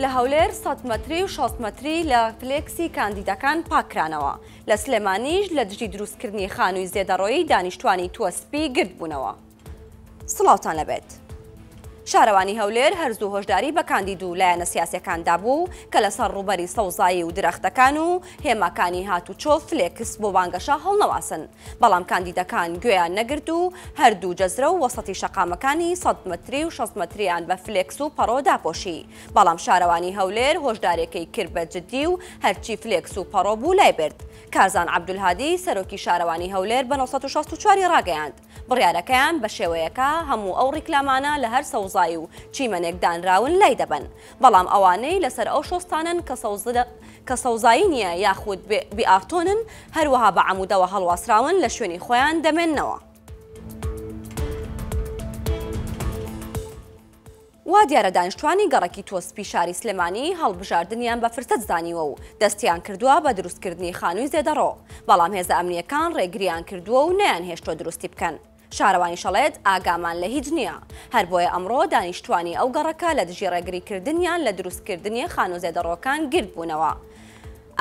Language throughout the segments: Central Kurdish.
لە هەولێر 100 مەتری و 6 مەتری لە فلێکسی کاندیدەکان پاکرانەوە. لە سلێمانیش لە دژی دروستکردنی خانووی زێدەڕۆیی دانیشتوانی توەسپی گرت بوونەوە. سڵاوتان لەبێت. شارەوانی هەولێر هەرزوو هۆشداری بە کاندید و لایەنە سیاسیەکاندا بوو کە لەسەر ڕووبەری سەوزایی و درەختەکان و هێماکانی هاتوچۆ فلێکس بۆ بانگەشە هەڵنەواسن، بەڵام کاندیدەکان گوێیان نەگرت و هەردوو جەزرە و وەسەتی شەقامەکانی 100 مەتری و 6 مەتریان بە فلێکس و پەڕۆ داپۆشی، بەڵام شارەوانی هەولێر هۆشدارێکی کرد بە جددی و هەرچی فلێکس و پەڕۆ بوو لای برد. کارزان عەبدولهادی سەرۆکی شارەوانی هەولێر بە 964 ڕاگەیاند. بڕیارەکەیان بە شێوەیەکە هەموو ئەو ڕیکلامانە لە هەر سەوزایی و چیمەنێک دانراون لای دەبن، بەڵام ئەوانەی لەسەر ئەو شۆستانن کە سەوزایی نییە یاخود بیئارتۆنن هەروەها بە عەموودەوە هەڵواسراون لە شوێنی خۆیان دەمێننەوە. وا دیارە دانیشتوانی گەڕەکی تۆسپی شاری سلێمانی هەڵبژاردنیان بە فرسەت زانیوە و دەستیان کردووە بە دروستکردنی خانووی زێدەڕۆ، بەڵام هێزە ئەمنیەکان ڕێگریان کردووە و نەیانهێشتۆ دروستی بکەن. شارەوانی شەڵێت ئاگامان لە هیچ نییە، هەر بۆیە ئەمڕۆ دانیشتوانی ئەو گەڕەکە لە دژی ڕێگریکردنیان لە دروستکردنی خانوو زێدەڕۆکان گرت بوونەوە.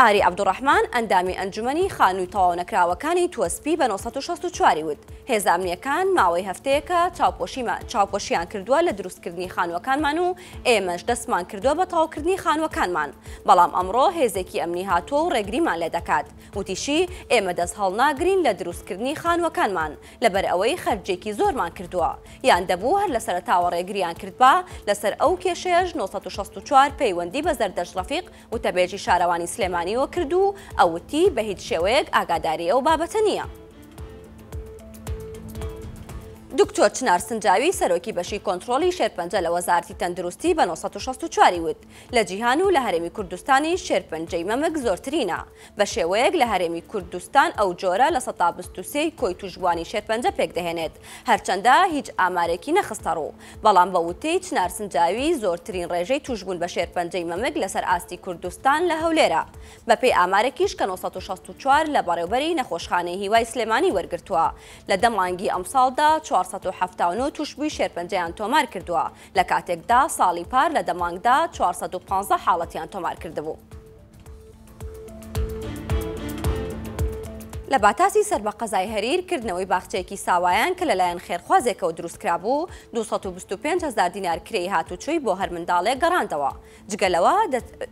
ئاری عەبدوڕەحمان ئەندامی ئەنجومەنی خانووی تەواو نەکراوەکانی توەسپی بە 964 وت هێزە ئەمنیەکان ماوەی هەفتەیەکە چاوپۆشیان کردووە لە دروستکردنی خانووەکانمان و ئێمەش دەستمان کردووە بە تەواوکردنی خانووەکانمان، بەڵام ئەمڕۆ هێزێکی ئەمنی هاتووە و ڕێگریمان لێ دەکات. وتیشی ئێمە دەست هەڵناگرین لە دروستکردنی خانووەکانمان لەبەر ئەوەی خەرجێکی زۆرمان کردووە، یان دەبوو هەر لە سەرەتاوە ڕێگریان کردبا لەسەر ئەو کێشەیەش 964 پەیوەندی بە زەردەش ڕەفیق وتەبێژی شارەوانی سلێمانی وە کردو ئەوتی بە هیچ شێوەیەک ئاگاداری ئەو بابەتە نییە. دکتۆر چنار سنجاوی سەرۆکی بەشی کۆنتڕۆلی شێرپەنجە لە وەزارەتی تەندروستی بە 964 وت لە جیهان و لە هەرێمی کوردستانی شێرپەنجەی مەمک زۆرترینە، بە شێوەیەک لە هەرێمی کوردستان ئەو جۆرە لە 123 کۆی توشبوانی شێرپەنجە پێک دەهێنێت، هەرچەندە هیچ ئامارێکی نەخستە ڕوو، بەڵام بە وتەی چنار سنجاوی زۆرترین ڕێژەی توشبوون بە شێرپەنجەی مەمک لەسەر ئاستی کوردستان لە هەولێرە، بەپێی ئامارێکیش کە 964 لە بەڕێوەبەری نەخۆشخانەی هیوای سلێمانی وەرگرتووە. لە دەمانگی ئەمساڵدا 479 توشبووی شێرپەنجەیان تۆمار کردووە، لە کاتێکدا ساڵی پار لە دەمانگدا 415 حاڵەتیان تۆمار کردبوو. لە باتاسی سەر بە قەزای هەریر کردنەوەی باخچەیەکی ساوایان کە لەلایەن خێرخوازێکەوە دروستکرا بوو 225,000 دینار کرێی هاتوچۆی بۆ هەر منداڵێک گەڕاندەوە. جگەلەوە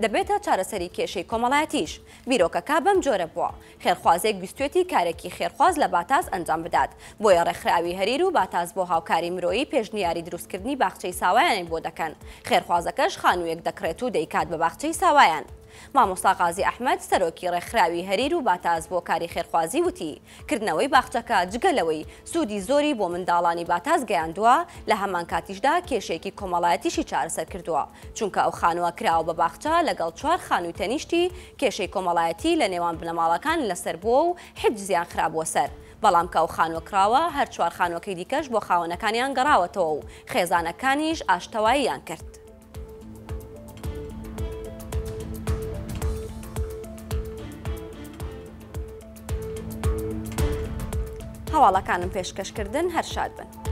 دەبێتە چارەسەری کێشەی کۆمەڵایەتیش. بیرۆکەکە بەم جۆرە بووە، خێرخوازێک بیستوێتی کارێکی خێرخواز لە باتاس ئەنجام بدات، بۆیە ڕێکخراوی هەریر و باتاس بۆ هاوکاری مرۆیی پێشنیاری دروستکردنی باخچەی ساوایان بۆ دەکەن، خێرخوازەکەش خانوویەک دەکرێت و دەیکات بە باخچەی ساوایان. مامۆستا قازی ئەحمەد سەرۆکی ڕێکخراوی هەریر و باتاز بۆ کاری خێرخوازی وتی کردنەوەی باخچەکە جگەلەوەی سوودی زۆری بۆ منداڵانی باتاز گەیاندووە، لە هەمان کاتیشدا کێشێکی کۆمەڵایەتیشی چارەسەر کردووە، چونکە ئەو خانووە کراوە بە باخچە لەگەڵ 4 خانووی تەنیشتی کێشەی کۆمەڵایەتی لە نێوان بنەماڵەکان لەسەر بووە و حیج زیان خراپبووە سەر، بەڵام کە ئەو خانووە کراوە هەر 4 خانووەکەی دیکەش بۆ خاوەنەکانیان گەڕاوەتەوە و خێزانەکانیش ئاشتەواییان کرد. هەواڵەکانم پێشکەشکردن هەر شاد بن.